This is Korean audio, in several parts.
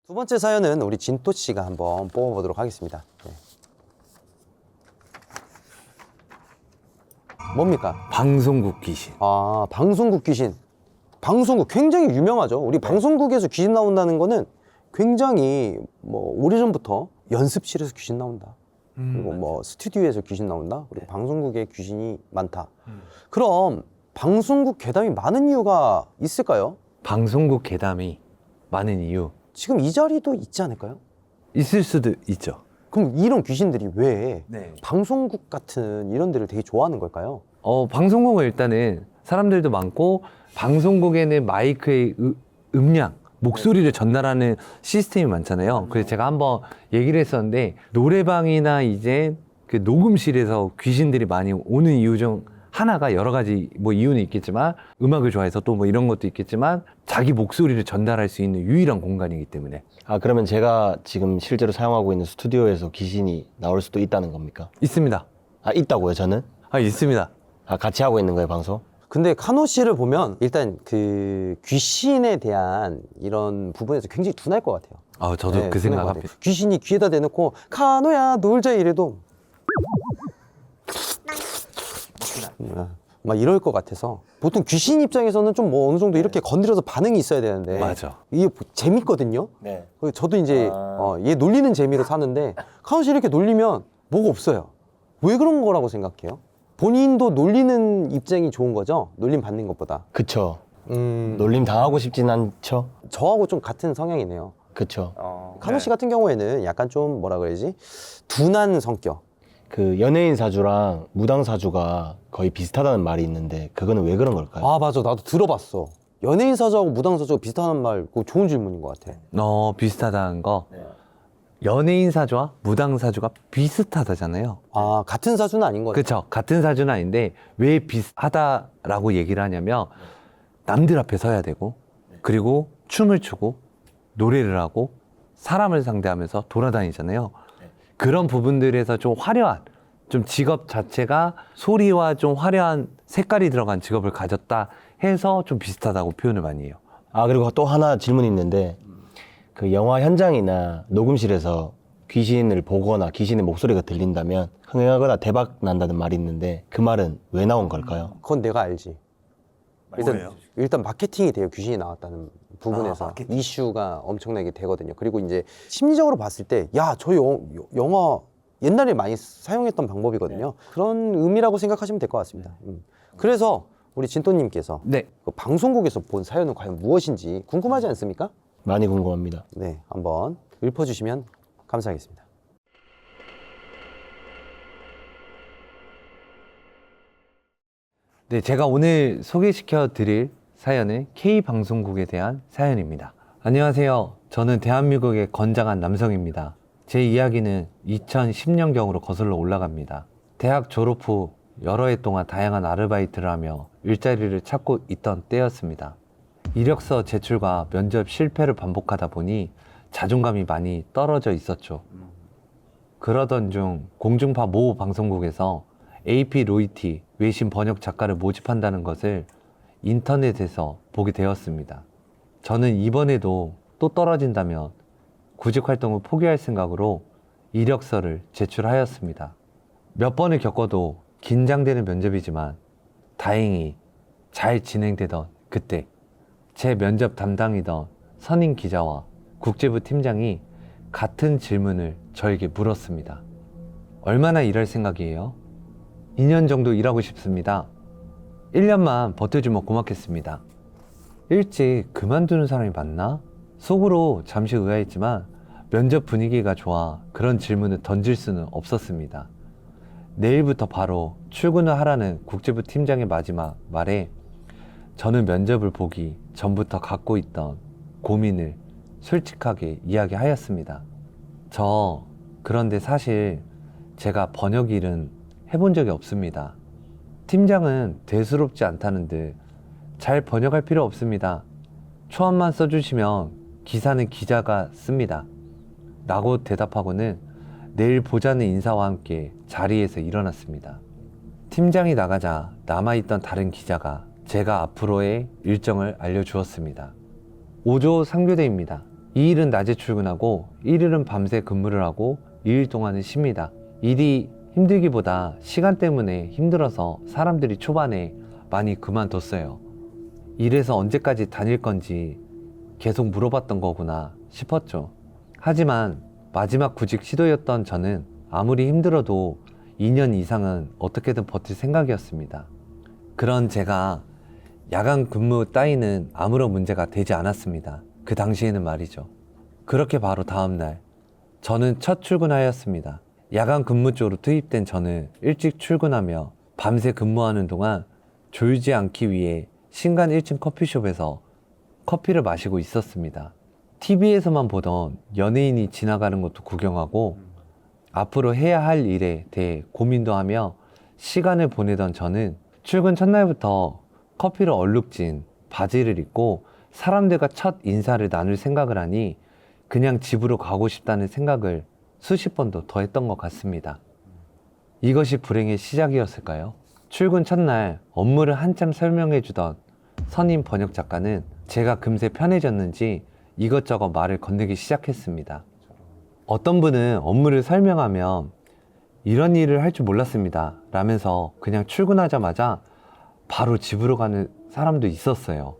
두 번째 사연은 우리 진토 씨가 한번 뽑아보도록 하겠습니다. 네. 뭡니까? 방송국 귀신. 아, 방송국 귀신. 방송국 굉장히 유명하죠. 우리 방송국에서 귀신 나온다는 거는 굉장히 뭐 오래전부터 연습실에서 귀신 나온다. 그리고 뭐 스튜디오에서 귀신 나온다. 그리고 방송국에 귀신이 많다. 그럼 방송국 괴담이 많은 이유가 있을까요? 방송국 괴담이 많은 이유 지금 이 자리도 있지 않을까요? 있을 수도 있죠. 그럼 이런 귀신들이 왜 네. 방송국 같은 이런 데를 되게 좋아하는 걸까요? 방송국은 일단은 사람들도 많고 방송국에는 마이크의 음량, 목소리를 전달하는 시스템이 많잖아요. 그래서 제가 한번 얘기를 했었는데 노래방이나 이제 그 녹음실에서 귀신들이 많이 오는 이유 중 하나가 여러 가지 뭐 이유는 있겠지만 음악을 좋아해서 또 뭐 이런 것도 있겠지만 자기 목소리를 전달할 수 있는 유일한 공간이기 때문에. 아, 그러면 제가 지금 실제로 사용하고 있는 스튜디오에서 귀신이 나올 수도 있다는 겁니까? 있습니다. 아, 있다고요, 저는? 있습니다. 아, 같이 하고 있는 거예요, 방송? 근데 카노 씨를 보면 일단 그 귀신에 대한 이런 부분에서 굉장히 둔할 것 같아요. 저도 네, 그 둔할 생각 것 합니다. 같아요. 귀신이 귀에다 대놓고 카노야 놀자 이래도 막 이럴 것 같아서 보통 귀신 입장에서는 좀 뭐 어느 정도 이렇게 건드려서 반응이 있어야 되는데 맞아. 이게 재밌거든요. 네. 저도 이제 얘 놀리는 재미로 사는데 카노 씨 이렇게 놀리면 뭐가 없어요. 왜 그런 거라고 생각해요? 본인도 놀리는 입장이 좋은 거죠? 놀림 받는 것보다. 그쵸. 놀림 당하고 싶진 않죠? 저하고 좀 같은 성향이네요. 그쵸. 카노 씨 같은 경우에는 약간 좀 뭐라 그래야지 둔한 성격. 그 연예인 사주랑 무당 사주가 거의 비슷하다는 말이 있는데 그거는 왜 그런 걸까요? 아 맞아, 나도 들어봤어. 연예인 사주하고 무당 사주가 비슷하는 말, 그거 좋은 질문인 것 같아. 비슷하다는 거. 연예인 사주와 무당 사주가 비슷하다잖아요. 아 같은 사주는 아닌 거네. 그렇죠. 같은 사주는 아닌데 왜 비슷하다라고 얘기를 하냐면 남들 앞에 서야 되고 그리고 춤을 추고 노래를 하고 사람을 상대하면서 돌아다니잖아요. 그런 부분들에서 좀 화려한 좀 직업 자체가 소리와 좀 화려한 색깔이 들어간 직업을 가졌다 해서 좀 비슷하다고 표현을 많이 해요. 아, 그리고 또 하나 질문이 있는데 그 영화 현장이나 녹음실에서 귀신을 보거나 귀신의 목소리가 들린다면 흥행하거나 대박 난다는 말이 있는데 그 말은 왜 나온 걸까요? 그건 내가 알지. 일단 마케팅이 돼요. 귀신이 나왔다는 부분에서 이슈가 엄청나게 되거든요. 그리고 이제 심리적으로 봤을 때 야, 저 영화 옛날에 많이 사용했던 방법이거든요. 그런 의미라고 생각하시면 될 것 같습니다. 그래서 우리 진또님께서 네. 그 방송국에서 본 사연은 과연 무엇인지 궁금하지 않습니까? 많이 궁금합니다. 네, 한번 읊어주시면 감사하겠습니다. 네, 제가 오늘 소개시켜 드릴 사연은 K방송국에 대한 사연입니다. 안녕하세요. 저는 대한민국의 건장한 남성입니다. 제 이야기는 2010년경으로 거슬러 올라갑니다. 대학 졸업 후 여러 해 동안 다양한 아르바이트를 하며 일자리를 찾고 있던 때였습니다. 이력서 제출과 면접 실패를 반복하다 보니 자존감이 많이 떨어져 있었죠. 그러던 중 공중파 모 방송국에서 AP 로이티 외신 번역 작가를 모집한다는 것을 인터넷에서 보게 되었습니다. 저는 이번에도 또 떨어진다면 구직 활동을 포기할 생각으로 이력서를 제출하였습니다. 몇 번을 겪어도 긴장되는 면접이지만 다행히 잘 진행되던 그때 제 면접 담당이던 선임 기자와 국제부 팀장이 같은 질문을 저에게 물었습니다. 얼마나 일할 생각이에요? 2년 정도 일하고 싶습니다. 1년만 버텨주면 고맙겠습니다. 일찍 그만두는 사람이 많나? 속으로 잠시 의아했지만 면접 분위기가 좋아 그런 질문을 던질 수는 없었습니다. 내일부터 바로 출근을 하라는 국제부 팀장의 마지막 말에 저는 면접을 보기 전부터 갖고 있던 고민을 솔직하게 이야기하였습니다. 그런데 사실 제가 번역 일은 해본 적이 없습니다. 팀장은 대수롭지 않다는 듯 잘 번역할 필요 없습니다. 초안만 써주시면 기사는 기자가 씁니다. 라고 대답하고는 내일 보자는 인사와 함께 자리에서 일어났습니다. 팀장이 나가자 남아있던 다른 기자가 제가 앞으로의 일정을 알려주었습니다. 5조 상교대입니다. 2일은 낮에 출근하고 1일은 밤새 근무를 하고 2일 동안은 쉽니다. 일이 힘들기보다 시간 때문에 힘들어서 사람들이 초반에 많이 그만뒀어요. 이래서 언제까지 다닐 건지 계속 물어봤던 거구나 싶었죠. 하지만 마지막 구직 시도였던 저는 아무리 힘들어도 2년 이상은 어떻게든 버틸 생각이었습니다. 그런 제가 야간 근무 따위는 아무런 문제가 되지 않았습니다. 그 당시에는 말이죠. 그렇게 바로 다음날 저는 첫 출근하였습니다. 야간 근무 쪽으로 투입된 저는 일찍 출근하며 밤새 근무하는 동안 졸지 않기 위해 신간 1층 커피숍에서 커피를 마시고 있었습니다. TV에서만 보던 연예인이 지나가는 것도 구경하고 앞으로 해야 할 일에 대해 고민도 하며 시간을 보내던 저는 출근 첫날부터 커피를 얼룩진 바지를 입고 사람들과 첫 인사를 나눌 생각을 하니 그냥 집으로 가고 싶다는 생각을 수십 번도 더 했던 것 같습니다. 이것이 불행의 시작이었을까요? 출근 첫날 업무를 한참 설명해 주던 선임 번역 작가는 제가 금세 편해졌는지 이것저것 말을 건네기 시작했습니다. 어떤 분은 업무를 설명하면 이런 일을 할 줄 몰랐습니다 라면서 그냥 출근하자마자 바로 집으로 가는 사람도 있었어요.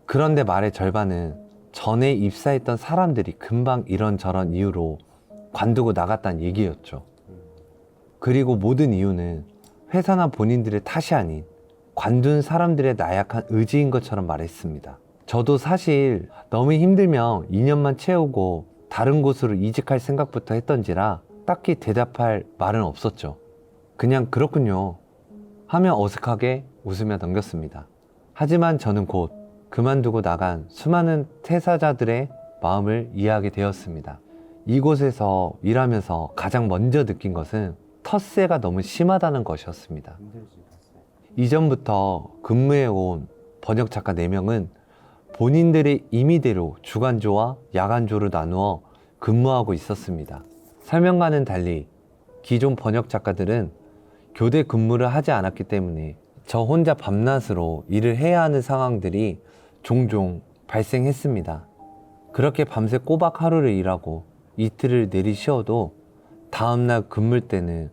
그런데 말의 절반은 전에 입사했던 사람들이 금방 이런저런 이유로 관두고 나갔다는 얘기였죠. 그리고 모든 이유는 회사나 본인들의 탓이 아닌 관둔 사람들의 나약한 의지인 것처럼 말했습니다. 저도 사실 너무 힘들면 2년만 채우고 다른 곳으로 이직할 생각부터 했던지라 딱히 대답할 말은 없었죠. 그냥 그렇군요 하며 어색하게 웃으며 넘겼습니다. 하지만 저는 곧 그만두고 나간 수많은 퇴사자들의 마음을 이해하게 되었습니다. 이곳에서 일하면서 가장 먼저 느낀 것은 텃세가 너무 심하다는 것이었습니다. 이전부터 근무해온 번역 작가 4명은 본인들의 임의대로 주간조와 야간조를 나누어 근무하고 있었습니다. 설명과는 달리 기존 번역 작가들은 교대 근무를 하지 않았기 때문에 저 혼자 밤낮으로 일을 해야 하는 상황들이 종종 발생했습니다. 그렇게 밤새 꼬박 하루를 일하고 이틀을 내리 쉬어도 다음날 근무 때는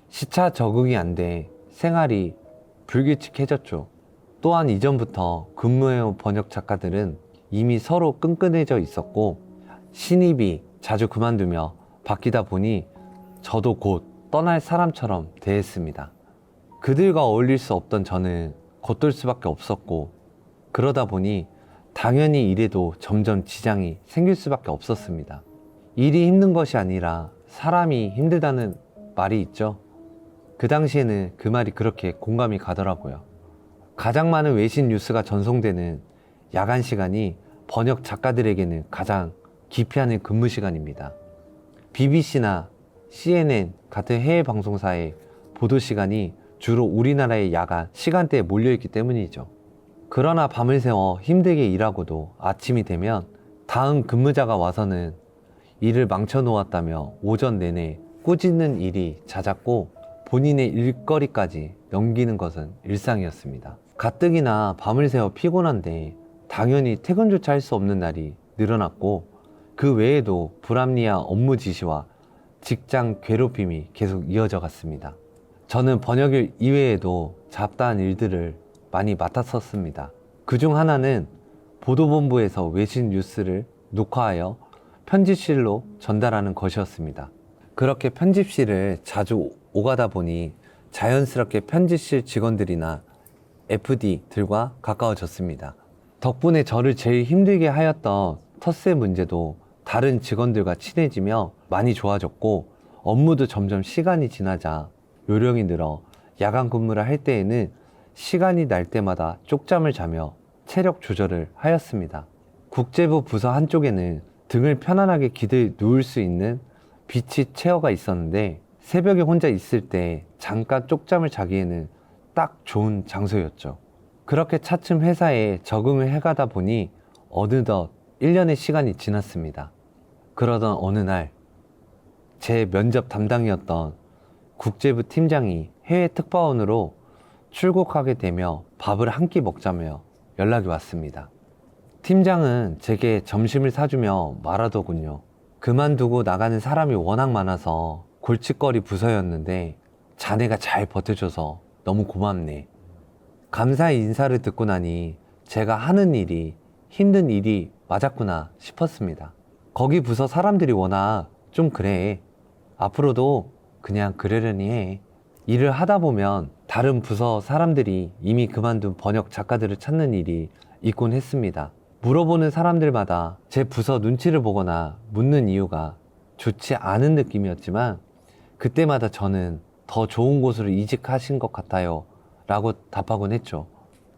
시차 적응이 안 돼 생활이 불규칙해졌죠. 또한 이전부터 근무해온 번역 작가들은 이미 서로 끈끈해져 있었고 신입이 자주 그만두며 바뀌다 보니 저도 곧 떠날 사람처럼 대했습니다. 그들과 어울릴 수 없던 저는 겉돌 수밖에 없었고 그러다 보니 당연히 일에도 점점 지장이 생길 수밖에 없었습니다. 일이 힘든 것이 아니라 사람이 힘들다는 말이 있죠. 그 당시에는 그 말이 그렇게 공감이 가더라고요. 가장 많은 외신 뉴스가 전송되는 야간 시간이 번역 작가들에게는 가장 기피하는 근무 시간입니다. BBC나 CNN 같은 해외 방송사의 보도 시간이 주로 우리나라의 야간 시간대에 몰려있기 때문이죠. 그러나 밤을 새워 힘들게 일하고도 아침이 되면 다음 근무자가 와서는 일을 망쳐놓았다며 오전 내내 꾸짖는 일이 잦았고 본인의 일거리까지 넘기는 것은 일상이었습니다. 가뜩이나 밤을 새워 피곤한데 당연히 퇴근조차 할 수 없는 날이 늘어났고 그 외에도 불합리한 업무 지시와 직장 괴롭힘이 계속 이어져 갔습니다. 저는 번역일 이외에도 잡다한 일들을 많이 맡았었습니다. 그중 하나는 보도본부에서 외신 뉴스를 녹화하여 편집실로 전달하는 것이었습니다. 그렇게 편집실을 자주 오가다 보니 자연스럽게 편집실 직원들이나 FD들과 가까워졌습니다. 덕분에 저를 제일 힘들게 하였던 텃세 문제도 다른 직원들과 친해지며 많이 좋아졌고 업무도 점점 시간이 지나자 요령이 늘어 야간 근무를 할 때에는 시간이 날 때마다 쪽잠을 자며 체력 조절을 하였습니다. 국제부 부서 한쪽에는 등을 편안하게 기대 누울 수 있는 비치 체어가 있었는데 새벽에 혼자 있을 때 잠깐 쪽잠을 자기에는 딱 좋은 장소였죠. 그렇게 차츰 회사에 적응을 해가다 보니 어느덧 1년의 시간이 지났습니다. 그러던 어느 날 제 면접 담당이었던 국제부 팀장이 해외 특파원으로 출국하게 되며 밥을 한 끼 먹자며 연락이 왔습니다. 팀장은 제게 점심을 사주며 말하더군요. 그만두고 나가는 사람이 워낙 많아서 골칫거리 부서였는데 자네가 잘 버텨줘서 너무 고맙네. 감사의 인사를 듣고 나니 제가 하는 일이 힘든 일이 맞았구나 싶었습니다. 거기 부서 사람들이 워낙 좀 그래. 앞으로도 그냥 그러려니 해. 일을 하다 보면 다른 부서 사람들이 이미 그만둔 번역 작가들을 찾는 일이 있곤 했습니다. 물어보는 사람들마다 제 부서 눈치를 보거나 묻는 이유가 좋지 않은 느낌이었지만 그때마다 저는 더 좋은 곳으로 이직하신 것 같아요 라고 답하곤 했죠.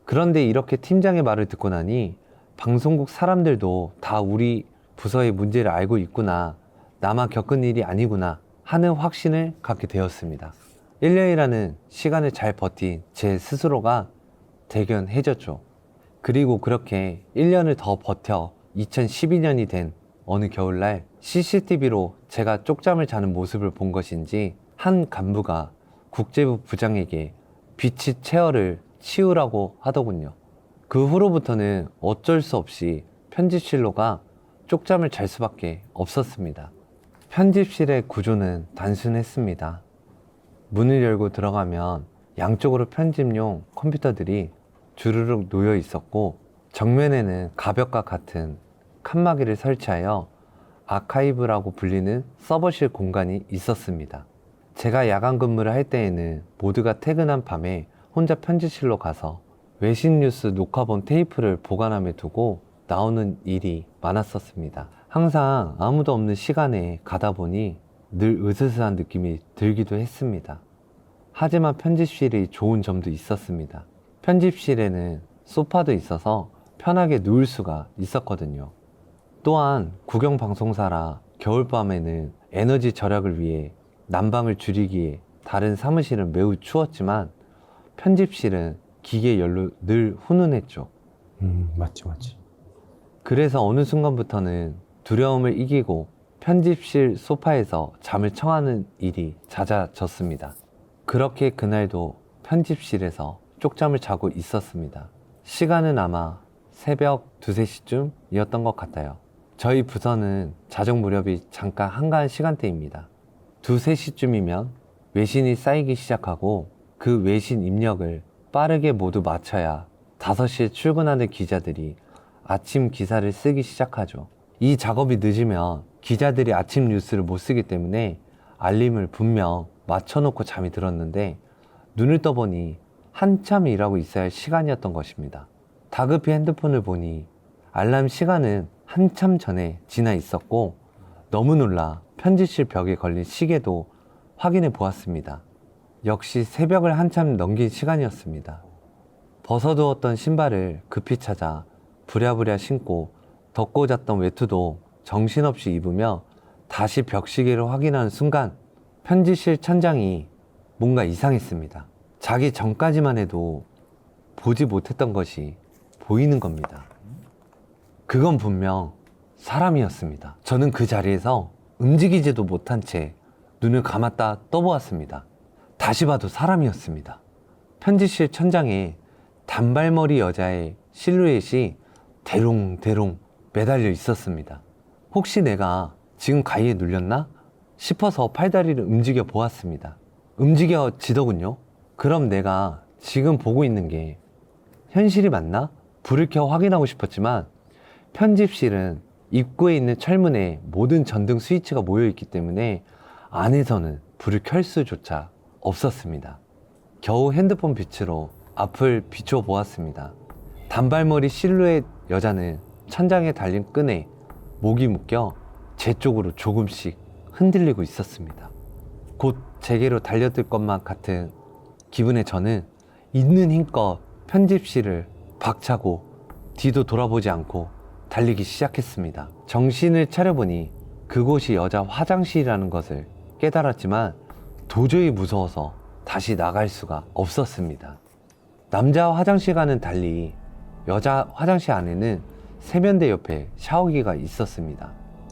그런데 이렇게 팀장의 말을 듣고 나니 방송국 사람들도 다 우리 부서의 문제를 알고 있구나, 나만 겪은 일이 아니구나 하는 확신을 갖게 되었습니다. 1년이라는 시간을 잘 버틴 제 스스로가 대견해졌죠. 그리고 그렇게 1년을 더 버텨 2012년이 된 어느 겨울날 CCTV로 제가 쪽잠을 자는 모습을 본 것인지 한 간부가 국제부 부장에게 비치 체어를 치우라고 하더군요. 그 후로부터는 어쩔 수 없이 편집실로 가 쪽잠을 잘 수밖에 없었습니다. 편집실의 구조는 단순했습니다. 문을 열고 들어가면 양쪽으로 편집용 컴퓨터들이 주르륵 놓여 있었고 정면에는 가벽과 같은 칸막이를 설치하여 아카이브라고 불리는 서버실 공간이 있었습니다. 제가 야간 근무를 할 때에는 모두가 퇴근한 밤에 혼자 편집실로 가서 외신 뉴스 녹화본 테이프를 보관함에 두고 나오는 일이 많았었습니다. 항상 아무도 없는 시간에 가다 보니 늘 으스스한 느낌이 들기도 했습니다. 하지만 편집실이 좋은 점도 있었습니다. 편집실에는 소파도 있어서 편하게 누울 수가 있었거든요. 또한 국영방송사라 겨울밤에는 에너지 절약을 위해 난방을 줄이기에 다른 사무실은 매우 추웠지만 편집실은 기계 연료 늘 훈훈했죠. 맞지. 그래서 어느 순간부터는 두려움을 이기고 편집실 소파에서 잠을 청하는 일이 잦아졌습니다. 그렇게 그날도 편집실에서 쪽잠을 자고 있었습니다. 시간은 아마 새벽 2, 3시쯤이었던 것 같아요. 저희 부서는 자정 무렵이 잠깐 한가한 시간대입니다. 2, 3시쯤이면 외신이 쌓이기 시작하고 그 외신 입력을 빠르게 모두 마쳐야 5시에 출근하는 기자들이 아침 기사를 쓰기 시작하죠. 이 작업이 늦으면 기자들이 아침 뉴스를 못 쓰기 때문에 알림을 분명 맞춰놓고 잠이 들었는데 눈을 떠보니 한참 일하고 있어야 할 시간이었던 것입니다. 다급히 핸드폰을 보니 알람 시간은 한참 전에 지나 있었고 너무 놀라 편집실 벽에 걸린 시계도 확인해 보았습니다. 역시 새벽을 한참 넘긴 시간이었습니다. 벗어두었던 신발을 급히 찾아 부랴부랴 신고 덮고 잤던 외투도 정신없이 입으며 다시 벽시계를 확인하는 순간 편집실 천장이 뭔가 이상했습니다. 자기 전까지만 해도 보지 못했던 것이 보이는 겁니다. 그건 분명 사람이었습니다. 저는 그 자리에서 움직이지도 못한 채 눈을 감았다 떠보았습니다. 다시 봐도 사람이었습니다. 편집실 천장에 단발머리 여자의 실루엣이 대롱대롱 매달려 있었습니다. 혹시 내가 지금 가위에 눌렸나 싶어서 팔다리를 움직여 보았습니다. 움직여지더군요. 그럼 내가 지금 보고 있는 게 현실이 맞나? 불을 켜 확인하고 싶었지만 편집실은 입구에 있는 철문에 모든 전등 스위치가 모여 있기 때문에 안에서는 불을 켤 수조차 없었습니다. 겨우 핸드폰 빛으로 앞을 비춰 보았습니다. 단발머리 실루엣 여자는 천장에 달린 끈에 목이 묶여 제 쪽으로 조금씩 흔들리고 있었습니다. 곧 제게로 달려들 것만 같은 기분에 저는 있는 힘껏 편집실을 박차고 뒤도 돌아보지 않고 달리기 시작했습니다. 정신을 차려보니 그곳이 여자 화장실이라는 것을 깨달았지만 도저히 무서워서 다시 나갈 수가 없었습니다. 남자 화장실과는 달리 여자 화장실 안에는 세면대 옆에 샤워기가 있었습니다.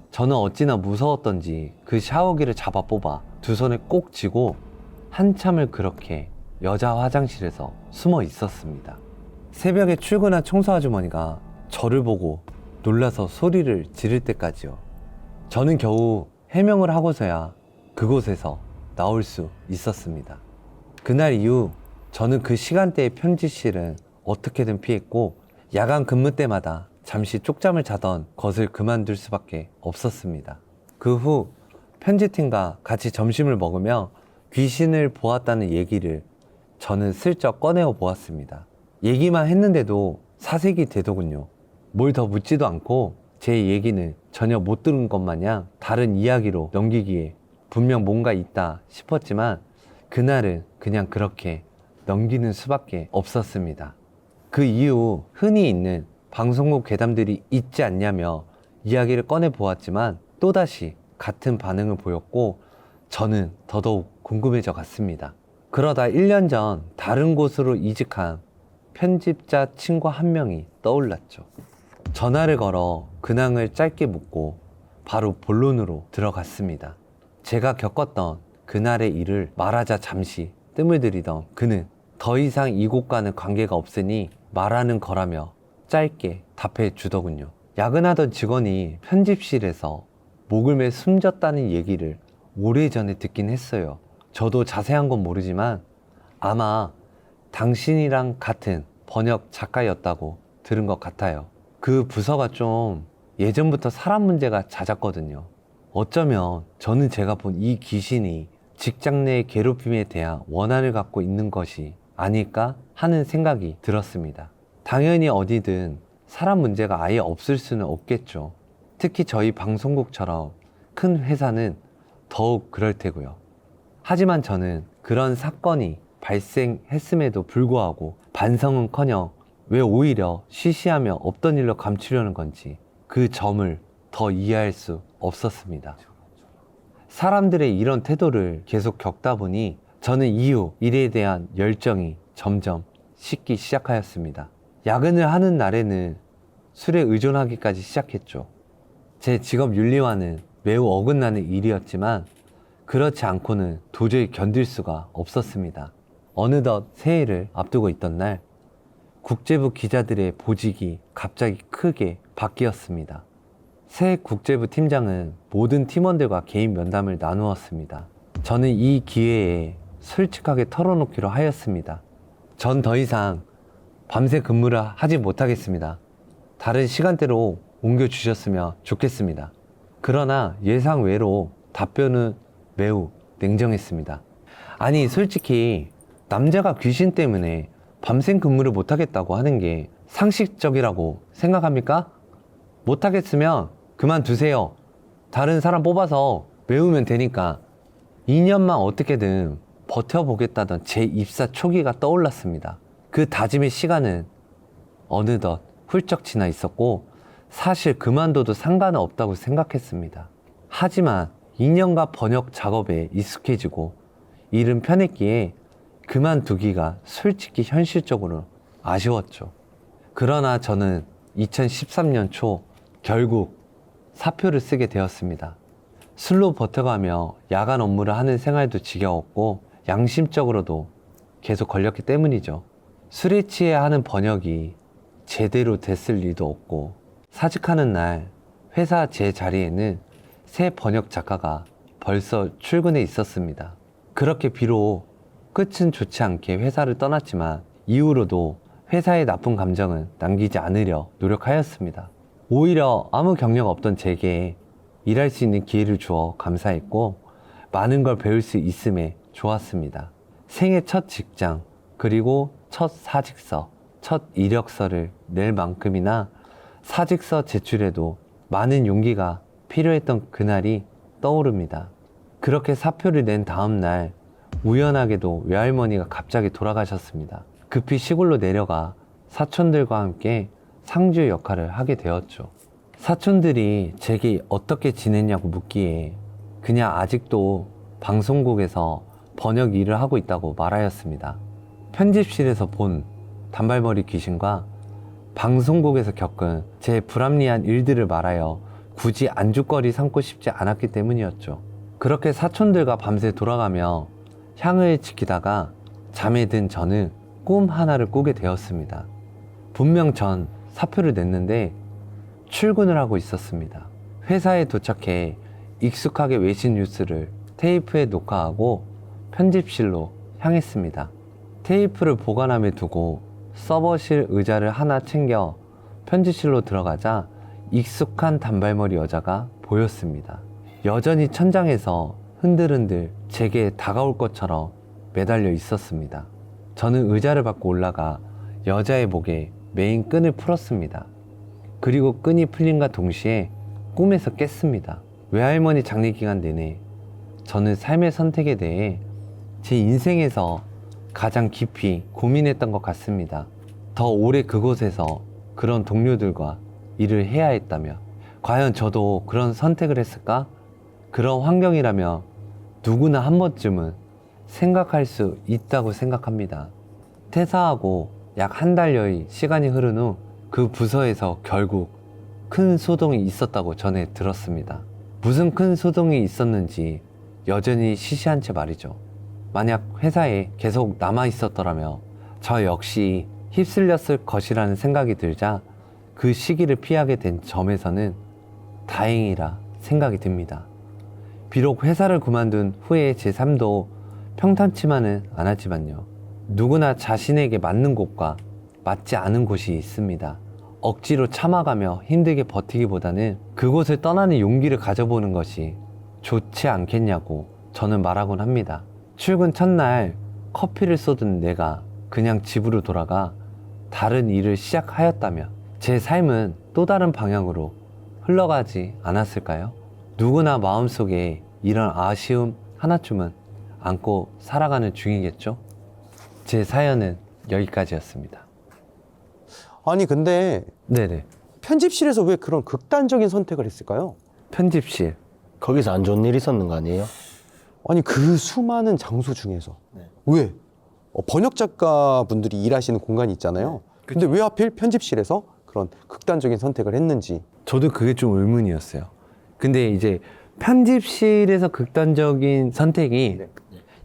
저는 어찌나 무서웠던지 그 샤워기를 잡아 뽑아 두 손에 꼭 쥐고 한참을 그렇게 여자 화장실에서 숨어 있었습니다. 새벽에 출근한 청소 아주머니가 저를 보고 놀라서 소리를 지를 때까지요. 저는 겨우 해명을 하고서야 그곳에서 나올 수 있었습니다. 그날 이후 저는 그 시간대의 편집실은 어떻게든 피했고 야간 근무 때마다 잠시 쪽잠을 자던 것을 그만둘 수밖에 없었습니다. 그 후 편집팀과 같이 점심을 먹으며 귀신을 보았다는 얘기를 저는 슬쩍 꺼내어 보았습니다. 얘기만 했는데도 사색이 되더군요. 뭘 더 묻지도 않고 제 얘기는 전혀 못 들은 것 마냥 다른 이야기로 넘기기에 분명 뭔가 있다 싶었지만 그날은 그냥 그렇게 넘기는 수밖에 없었습니다. 그 이후 흔히 있는 방송국 괴담들이 있지 않냐며 이야기를 꺼내 보았지만 또다시 같은 반응을 보였고 저는 더더욱 궁금해져 갔습니다. 그러다 1년 전 다른 곳으로 이직한 편집자 친구 한 명이 떠올랐죠. 전화를 걸어 근황을 짧게 묻고 바로 본론으로 들어갔습니다. 제가 겪었던 그날의 일을 말하자 잠시 뜸을 들이던 그는 더 이상 이곳과는 관계가 없으니 말하는 거라며 짧게 답해 주더군요. 야근하던 직원이 편집실에서 목을 매 숨졌다는 얘기를 오래전에 듣긴 했어요. 저도 자세한 건 모르지만 아마 당신이랑 같은 번역 작가였다고 들은 것 같아요. 그 부서가 좀 예전부터 사람 문제가 잦았거든요. 어쩌면 저는 제가 본 이 귀신이 직장 내 괴롭힘에 대한 원한을 갖고 있는 것이 아닐까 하는 생각이 들었습니다. 당연히 어디든 사람 문제가 아예 없을 수는 없겠죠. 특히 저희 방송국처럼 큰 회사는 더욱 그럴 테고요. 하지만 저는 그런 사건이 발생했음에도 불구하고 반성은커녕 왜 오히려 시시하며 없던 일로 감추려는 건지 그 점을 더 이해할 수 없었습니다. 사람들의 이런 태도를 계속 겪다 보니 저는 이후 일에 대한 열정이 점점 식기 시작하였습니다. 야근을 하는 날에는 술에 의존하기까지 시작했죠. 제 직업 윤리와는 매우 어긋나는 일이었지만 그렇지 않고는 도저히 견딜 수가 없었습니다. 어느덧 새해를 앞두고 있던 날 국제부 기자들의 보직이 갑자기 크게 바뀌었습니다. 새 국제부 팀장은 모든 팀원들과 개인 면담을 나누었습니다. 저는 이 기회에 솔직하게 털어놓기로 하였습니다. 전 더 이상 밤새 근무를 하지 못하겠습니다. 다른 시간대로 옮겨주셨으면 좋겠습니다. 그러나 예상 외로 답변은 매우 냉정했습니다. 아니 솔직히 남자가 귀신 때문에 밤샘 근무를 못하겠다고 하는 게 상식적이라고 생각합니까? 못하겠으면 그만두세요. 다른 사람 뽑아서 메우면 되니까. 2년만 어떻게든 버텨보겠다던 제 입사 초기가 떠올랐습니다. 그 다짐의 시간은 어느덧 훌쩍 지나 있었고 사실 그만둬도 상관은 없다고 생각했습니다. 하지만 2년간 번역 작업에 익숙해지고 일은 편했기에 그만두기가 솔직히 현실적으로 아쉬웠죠. 그러나 저는 2013년 초 결국 사표를 쓰게 되었습니다. 술로 버텨가며 야간 업무를 하는 생활도 지겨웠고 양심적으로도 계속 걸렸기 때문이죠. 술에 취해 하는 번역이 제대로 됐을 리도 없고 사직하는 날 회사 제 자리에는 새 번역 작가가 벌써 출근해 있었습니다. 그렇게 비록 끝은 좋지 않게 회사를 떠났지만 이후로도 회사의 나쁜 감정은 남기지 않으려 노력하였습니다. 오히려 아무 경력 없던 제게 일할 수 있는 기회를 주어 감사했고 많은 걸 배울 수 있음에 좋았습니다. 생애 첫 직장 그리고 첫 사직서, 첫 이력서를 낼 만큼이나 사직서 제출에도 많은 용기가 필요했던 그날이 떠오릅니다. 그렇게 사표를 낸 다음 날 우연하게도 외할머니가 갑자기 돌아가셨습니다. 급히 시골로 내려가 사촌들과 함께 상주 역할을 하게 되었죠. 사촌들이 제게 어떻게 지냈냐고 묻기에 그냥 아직도 방송국에서 번역 일을 하고 있다고 말하였습니다. 편집실에서 본 단발머리 귀신과 방송국에서 겪은 제 불합리한 일들을 말하여 굳이 안주거리 삼고 싶지 않았기 때문이었죠. 그렇게 사촌들과 밤새 돌아가며 향을 지키다가 잠에 든 저는 꿈 하나를 꾸게 되었습니다. 분명 전 사표를 냈는데 출근을 하고 있었습니다. 회사에 도착해 익숙하게 외신 뉴스를 테이프에 녹화하고 편집실로 향했습니다. 테이프를 보관함에 두고 서버실 의자를 하나 챙겨 편집실로 들어가자 익숙한 단발머리 여자가 보였습니다. 여전히 천장에서 흔들흔들 제게 다가올 것처럼 매달려 있었습니다. 저는 의자를 받고 올라가 여자의 목에 메인 끈을 풀었습니다. 그리고 끈이 풀림과 동시에 꿈에서 깼습니다. 외할머니 장례 기간 내내 저는 삶의 선택에 대해 제 인생에서 가장 깊이 고민했던 것 같습니다. 더 오래 그곳에서 그런 동료들과 일을 해야 했다면 과연 저도 그런 선택을 했을까? 그런 환경이라면 누구나 한 번쯤은 생각할 수 있다고 생각합니다. 퇴사하고 약 한 달여의 시간이 흐른 후 그 부서에서 결국 큰 소동이 있었다고 전해 들었습니다. 무슨 큰 소동이 있었는지 여전히 시시한 채 말이죠. 만약 회사에 계속 남아 있었더라면 저 역시 휩쓸렸을 것이라는 생각이 들자 그 시기를 피하게 된 점에서는 다행이라 생각이 듭니다. 비록 회사를 그만둔 후에 제 삶도 평탄치만은 않았지만요. 누구나 자신에게 맞는 곳과 맞지 않은 곳이 있습니다. 억지로 참아가며 힘들게 버티기보다는 그곳을 떠나는 용기를 가져보는 것이 좋지 않겠냐고 저는 말하곤 합니다. 출근 첫날 커피를 쏟은 내가 그냥 집으로 돌아가 다른 일을 시작하였다면 제 삶은 또 다른 방향으로 흘러가지 않았을까요? 누구나 마음속에 이런 아쉬움 하나쯤은 안고 살아가는 중이겠죠? 제 사연은 여기까지였습니다. 아니 근데 네네. 편집실에서 왜 그런 극단적인 선택을 했을까요? 편집실. 거기서 안 좋은 일 있었는 거 아니에요? 아니 그 수많은 장소 중에서 왜? 번역 작가 분들이 일하시는 공간이 있잖아요. 근데 왜 하필 편집실에서 그런 극단적인 선택을 했는지. 저도 그게 좀 의문이었어요. 근데 이제 편집실에서 극단적인 선택이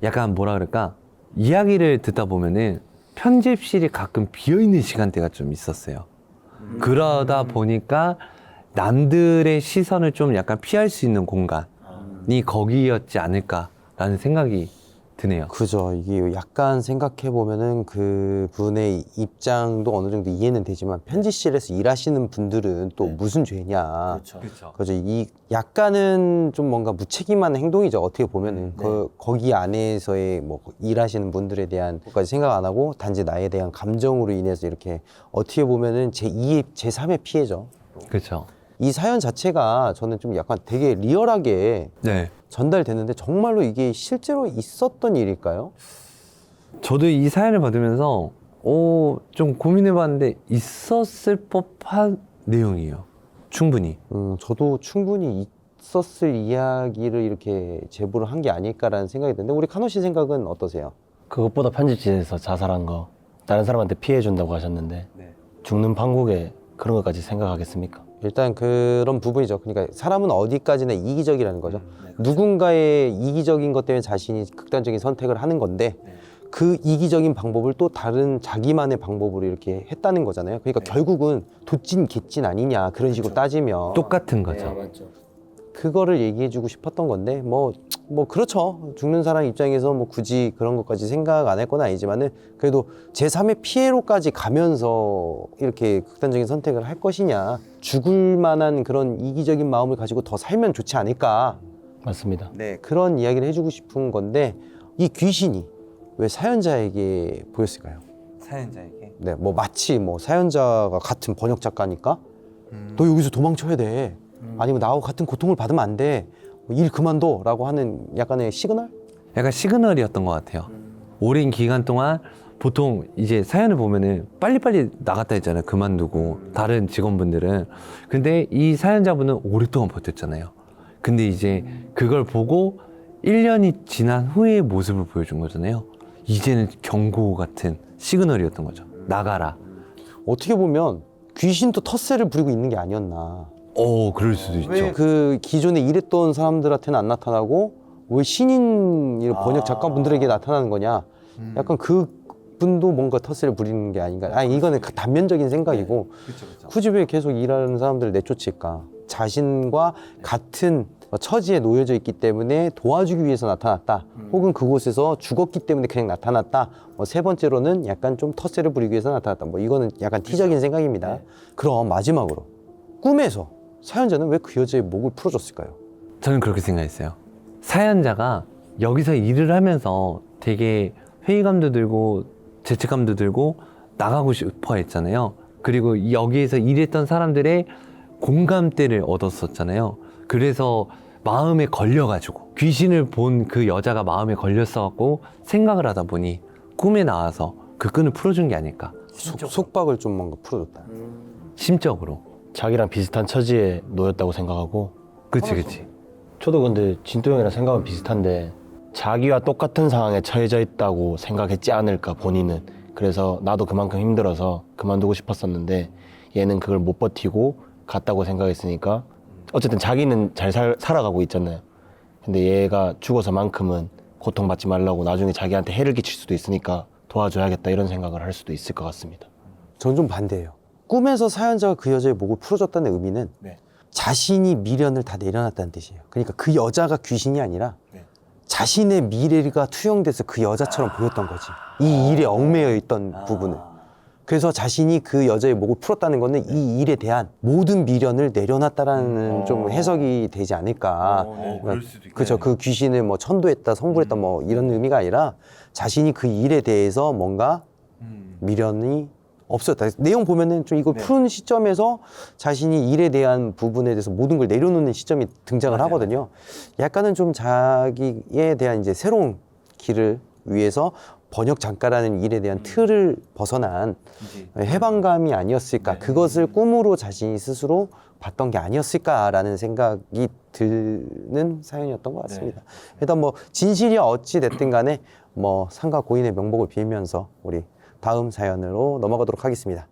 약간 뭐라 그럴까? 이야기를 듣다 보면은 편집실이 가끔 비어있는 시간대가 좀 있었어요. 그러다 보니까 남들의 시선을 좀 약간 피할 수 있는 공간이 거기였지 않을까라는 생각이 드네요. 그죠. 이게 약간 생각해 보면은 그 분의 입장도 어느 정도 이해는 되지만 편집실에서 일하시는 분들은 또 무슨 죄냐. 그렇죠. 그죠. 이 약간은 좀 뭔가 무책임한 행동이죠. 어떻게 보면은 거기 안에서의 뭐 일하시는 분들에 대한 것까지 생각 안 하고 단지 나에 대한 감정으로 인해서 이렇게 어떻게 보면은 제2의 제3의 피해죠. 그렇죠. 이 사연 자체가 저는 좀 약간 되게 리얼하게 네. 전달되는데 정말로 이게 실제로 있었던 일일까요? 저도 이 사연을 받으면서 좀 고민해봤는데 있었을 법한 내용이에요. 충분히. 저도 충분히 있었을 이야기를 이렇게 제보를 한 게 아닐까라는 생각이 드는데 우리 카노 씨 생각은 어떠세요? 그것보다 편집실에서 자살한 거 다른 사람한테 피해 준다고 하셨는데 죽는 판국에 그런 것까지 생각하겠습니까? 일단 그런 부분이죠. 그러니까 사람은 어디까지나 이기적이라는 거죠. 누군가의 이기적인 것 때문에 자신이 극단적인 선택을 하는 건데 그 이기적인 방법을 또 다른 자기만의 방법으로 이렇게 했다는 거잖아요. 그러니까 결국은 도찐 개찐 아니냐 그런 식으로 따지면 똑같은 거죠. 그거를 얘기해주고 싶었던 건데 뭐 그렇죠. 죽는 사람 입장에서 뭐 굳이 그런 것까지 생각 안 할 건 아니지만은 그래도 제3의 피해로까지 가면서 이렇게 극단적인 선택을 할 것이냐, 죽을 만한 그런 이기적인 마음을 가지고 더 살면 좋지 않을까. 맞습니다. 네, 그런 이야기를 해주고 싶은 건데 이 귀신이 왜 사연자에게 보였을까요? 사연자에게. 네, 뭐 마치 뭐 사연자가 같은 번역 작가니까 너 여기서 도망쳐야 돼. 아니면 나하고 같은 고통을 받으면 안 돼. 일 그만둬 라고 하는 약간의 시그널? 약간 시그널이었던 것 같아요. 오랜 기간 동안 보통 이제 사연을 보면은 빨리빨리 나갔다 했잖아요. 그만두고 다른 직원분들은. 근데 이 사연자분은 오랫동안 버텼잖아요. 근데 이제 그걸 보고 1년이 지난 후의 모습을 보여준 거잖아요. 이제는 경고 같은 시그널이었던 거죠. 나가라. 어떻게 보면 귀신도 텃세를 부리고 있는 게 아니었나. 그럴 수도 있죠. 왜 그 기존에 일했던 사람들한테는 안 나타나고 왜 신인 이런 번역 작가분들에게 나타나는 거냐. 약간 그 그분도 뭔가 텃세를 부리는 게 아닌가. 아니 이거는 단면적인 생각이고 굳이 왜 계속 일하는 사람들을 내쫓을까? 자신과 같은 처지에 놓여져 있기 때문에 도와주기 위해서 나타났다. 혹은 그곳에서 죽었기 때문에 그냥 나타났다. 세 번째로는 약간 좀 텃세를 부리기 위해서 나타났다. 이거는 약간 티적인 생각입니다. 그럼 마지막으로 꿈에서 사연자는 왜 그 여자의 목을 풀어줬을까요? 저는 그렇게 생각했어요. 사연자가 여기서 일을 하면서 되게 회의감도 들고 죄책감도 들고 나가고 싶어 했잖아요. 그리고 여기에서 일했던 사람들의 공감대를 얻었었잖아요. 그래서 마음에 걸려가지고 귀신을 본 그 여자가 마음에 걸렸어갖고 생각을 하다 보니 꿈에 나와서 그 끈을 풀어준 게 아닐까. 속박을 좀 뭔가 풀어줬다. 심적으로. 자기랑 비슷한 처지에 놓였다고 생각하고. 그치. 저도 근데 진도 형이랑 생각은 비슷한데 자기와 똑같은 상황에 처해져 있다고 생각했지 않을까 본인은. 그래서 나도 그만큼 힘들어서 그만두고 싶었었는데 얘는 그걸 못 버티고 갔다고 생각했으니까 어쨌든 자기는 잘 살아가고 있잖아요. 근데 얘가 죽어서만큼은 고통받지 말라고 나중에 자기한테 해를 끼칠 수도 있으니까 도와줘야겠다 이런 생각을 할 수도 있을 것 같습니다. 전 좀 반대예요. 꿈에서 사연자가 그 여자의 목을 풀어줬다는 의미는 자신이 미련을 다 내려놨다는 뜻이에요. 그러니까 그 여자가 귀신이 아니라 자신의 미래가 투영돼서 그 여자처럼 보였던 거지. 이 일에 얽매여 있던 부분을. 그래서 자신이 그 여자의 목을 풀었다는 거는 이 일에 대한 모든 미련을 내려놨다라는 좀 해석이 되지 않을까. 그렇죠. 그 귀신을 뭐 천도했다, 성불했다 뭐 이런 의미가 아니라 자신이 그 일에 대해서 뭔가 미련이 없었다. 내용 보면은 좀 이걸 푸는 시점에서 자신이 일에 대한 부분에 대해서 모든 걸 내려놓는 시점이 등장을 하거든요. 약간은 좀 자기에 대한 이제 새로운 길을 위해서 번역 작가라는 일에 대한 틀을 벗어난 해방감이 아니었을까. 그것을 꿈으로 자신이 스스로 봤던 게 아니었을까라는 생각이 드는 사연이었던 것 같습니다. 일단 뭐 진실이 어찌 됐든 간에 뭐 상가 고인의 명복을 빌면서 우리 다음 사연으로 넘어가도록 하겠습니다.